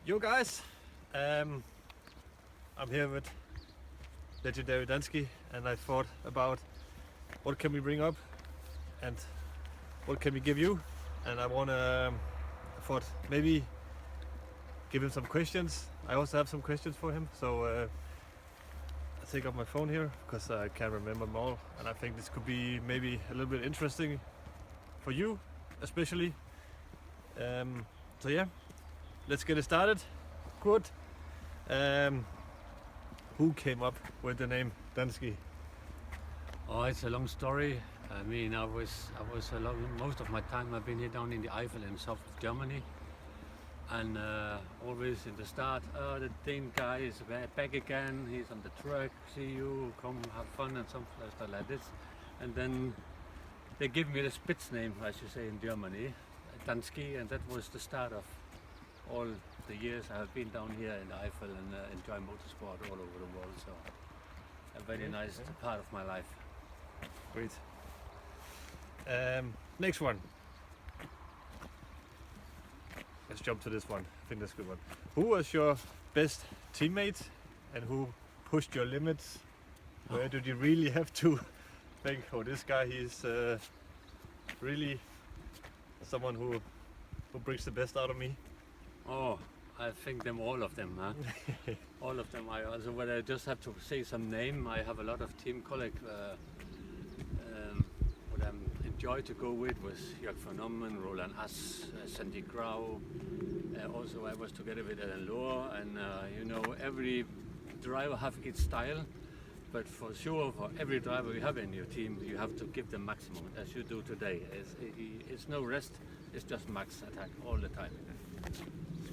Yo guys, I'm here with legendary Dansky, and I thought about what can we bring up and what can we give you, and I thought maybe give him some questions. I also have some questions for him, so I take up my phone here because I can't remember them all, and I think this could be maybe a little bit interesting for you especially. So yeah, let's get it started. Good. Who came up with the name Dansky? Oh, it's a long story. I mean, most of my time I've been here down in the Eifel in south of Germany, and always in the start, the Dane guy is back again. He's on the truck. See you, come have fun and something like this. And then they give me the Spitz name, as you say in Germany, Dansky, and that was the start of all the years I have been down here in the Eifel and enjoy motorsport all over the world. So a very nice part of my life. Great. Next one. Let's jump to this one. I think that's a good one. Who was your best teammate and who pushed your limits? Where did you really have to think, oh, this guy, he's really someone who brings the best out of me? Oh, I think all of them, huh? All of them. But I just have to say some name. I have a lot of team colleagues. What I enjoy to go with was Jörg van Ommen, Roland Ass, Sandy Grau. Also, I was together with Alain Lohr, and you know, every driver have its style. But for sure, for every driver you have in your team, you have to give them maximum, as you do today. It's no rest. It's just max attack all the time.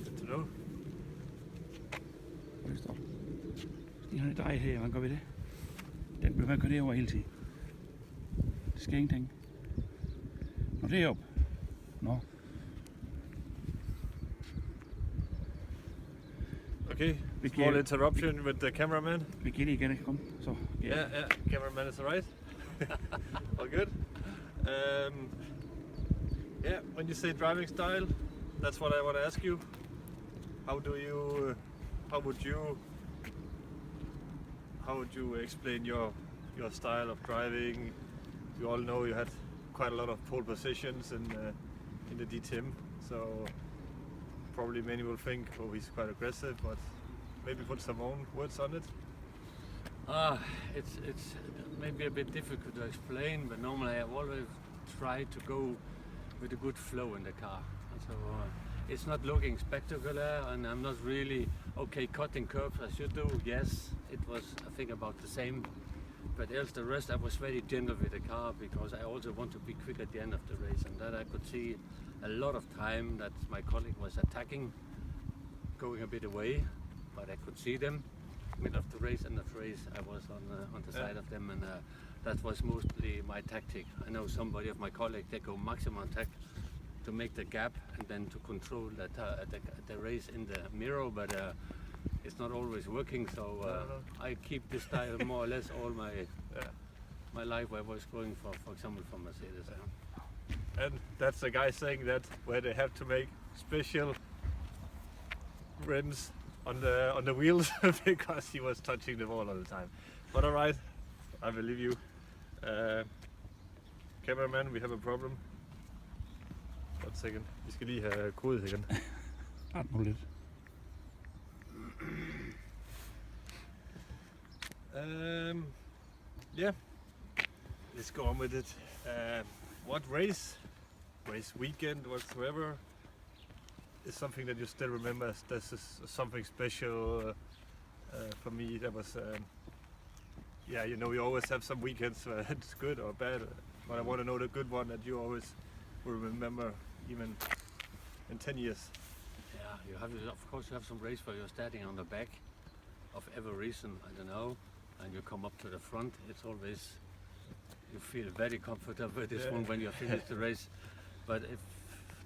Good to know. Stop. De har en drej her, hvordan gør vi det? Den bliver man kørt derover hele tiden. Det sker ingenting. Nå, det er op. Nå. Okay, small interruption with the cameraman. Vi giver det igen, kom. Så. Yeah, cameraman is alright. All good. Yeah, when you say driving style, that's what I want to ask you. How would you explain your style of driving? You all know you had quite a lot of pole positions in the Thiim, so probably many will think, oh, he's quite aggressive, but maybe put some own words on it. It's maybe a bit difficult to explain, but normally I always try to go with a good flow in the car. So it's not looking spectacular, and I'm not really cutting curves as you do. Yes, it was I think about the same, but else the rest I was very gentle with the car because I also want to be quick at the end of the race, and that I could see a lot of time that my colleague was attacking, going a bit away, but I could see them middle of the race, and the race I was on the side of them, and that was mostly my tactic. I know somebody of my colleagues, they go maximum attack to make the gap and then to control the race in the mirror, but it's not always working, so I keep this style more or less all my life where I was going for example for Mercedes. And that's the guy saying that where they have to make special rims on the wheels because he was touching the wall all the time. But alright, I believe you. Cameraman, we have a problem. 1 second. Vi skal lige have kodet igen. Ret nu lidt. Yeah, let's go on with it. What race weekend, whatsoever, is something that you still remember as this is something special for me? That was, yeah, you know, we always have some weekends where it's good or bad, but I want to know the good one that you always will remember, even in 10 years. Yeah, you have, of course, you have some race where you're standing on the back of every reason, I don't know, and you come up to the front. It's always, you feel very comfortable with this one when you finish the race. But if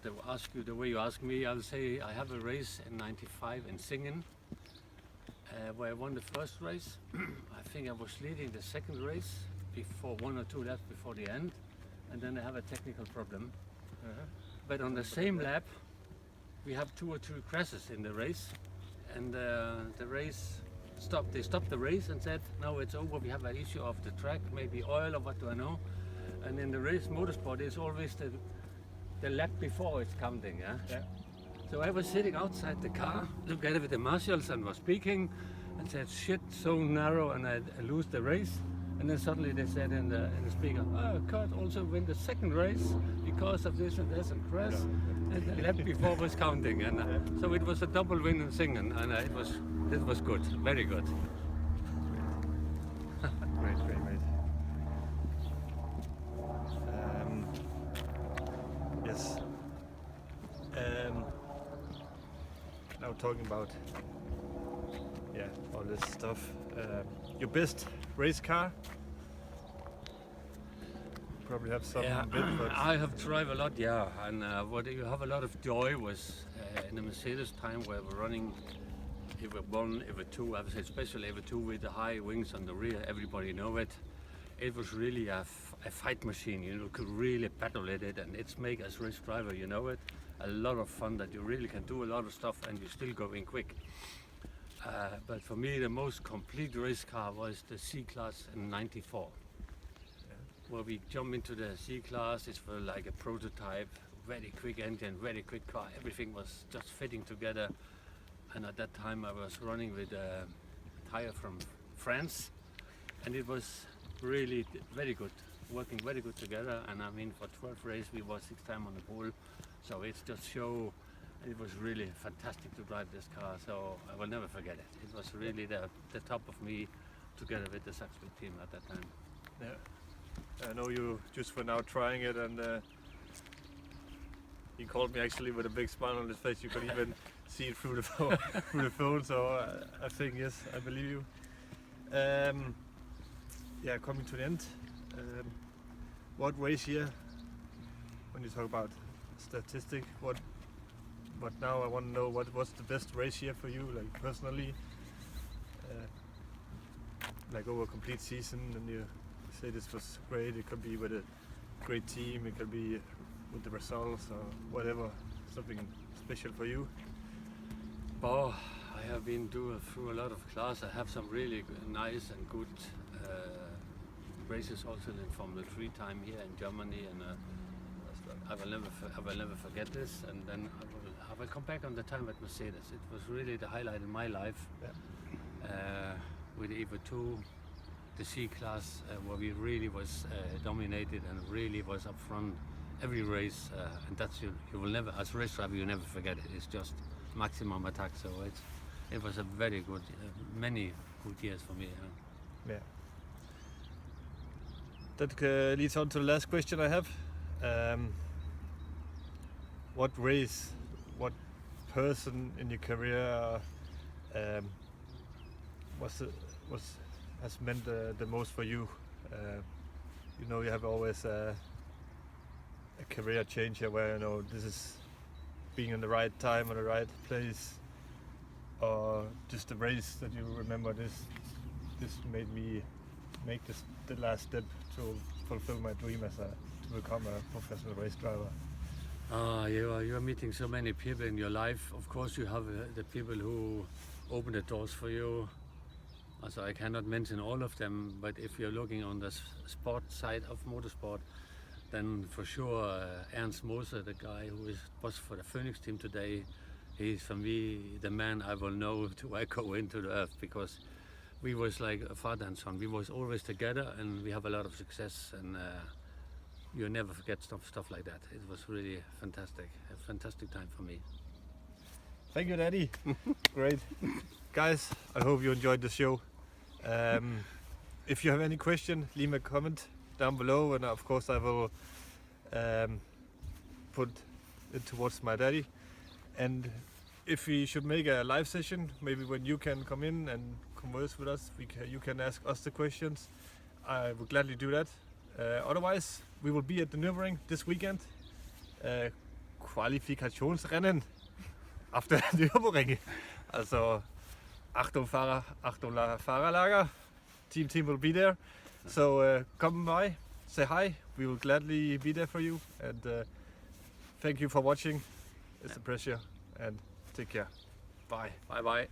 they will ask you the way you ask me, I'll say I have a race in '95 in Singen, where I won the first race. I think I was leading the second race before 1 or 2 laps before the end, and then I have a technical problem. But on the same lap, we have 2 or 3 crashes in the race, and the race stopped. They stopped the race and said, "No, it's over. We have an issue of the track, maybe oil or what do I know." And in the race motorsport, it's always the lap before it's counting. Yeah. So I was sitting outside the car, together with the marshals, and was speaking, and said, "Shit, so narrow, and I lose the race." And then suddenly they said in the speaker, "Oh, Kurt also win the second race because of this and this and crash." And the lap before was counting, and so it was a double win and thing, and it was good, very good. Great. Yes. Now talking about all this stuff. Your best race car? Probably have some bit, but I have driven a lot, and what you have a lot of joy was in the Mercedes time where we're running Ever 1, Ever 2, I would say especially Ever 2 with the high wings on the rear, everybody know it. It was really a fight machine, you could really battle at it, and it's make as race driver, you know it, a lot of fun that you really can do a lot of stuff and you're still going quick. But for me, the most complete race car was the C-Class in '94. Where we jump into the C-Class, it's for like a prototype, very quick engine, very quick car, everything was just fitting together. And at that time I was running with a tire from France, and it was really very good, working very good together. And I mean, for 12 races we were 6 times on the pole, so it's just show. It was really fantastic to drive this car, so I will never forget it. It was really the top of me, together with the Saxby team at that time. Yeah, I know you just were now trying it, and he called me actually with a big smile on his face. You could even see it through the phone. So I think yes, I believe you. Coming to the end. What race year? When you talk about statistic, But now I want to know what's the best race year for you, like personally, like over a complete season, and you say this was great. It could be with a great team, it could be with the results or whatever, something special for you. Oh, I have been through a lot of class. I have some really nice and good races also in Formula 3 time here in Germany, and I will never forget this. And then I will come back on the time at Mercedes. It was really the highlight in my life. With the Evo 2, the C-Class, where we really was dominated and really was up front every race, and that's you will never, as a race driver, you never forget it. It's just maximum attack. So it was a very good, many good years for me. Yeah. That leads on to the last question I have. What race, what person in your career has meant the most for you? You know, you have always a career change here where, you know, this is being in the right time or the right place, or just a race that you remember, this made me make the last step to fulfill my dream to become a professional race driver. You are meeting so many people in your life. Of course you have the people who open the doors for you. Also, I cannot mention all of them, but if you're looking on the sport side of motorsport, then for sure Ernst Moser, the guy who is boss for the Phoenix team today, he's for me the man I will know till I go into the earth, because we was like a father and son. We was always together, and we have a lot of success, and you never forget stuff like that. It was really a fantastic time for me. Thank you, Daddy. Great. Guys, I hope you enjoyed the show. If you have any question, leave a comment down below, and of course I will put it towards my daddy. And if we should make a live session, maybe when you can come in and converse with us, you can ask us the questions. I would gladly do that. Otherwise, we will be at the Nürburgring this weekend. Qualifikationsrennen auf der Nürburgring. Also, Achtung Fahrer, Achtung Fahrerlager. Team will be there. So come by, say hi. We will gladly be there for you. And thank you for watching. It's a pleasure. and take care. Bye. Bye bye.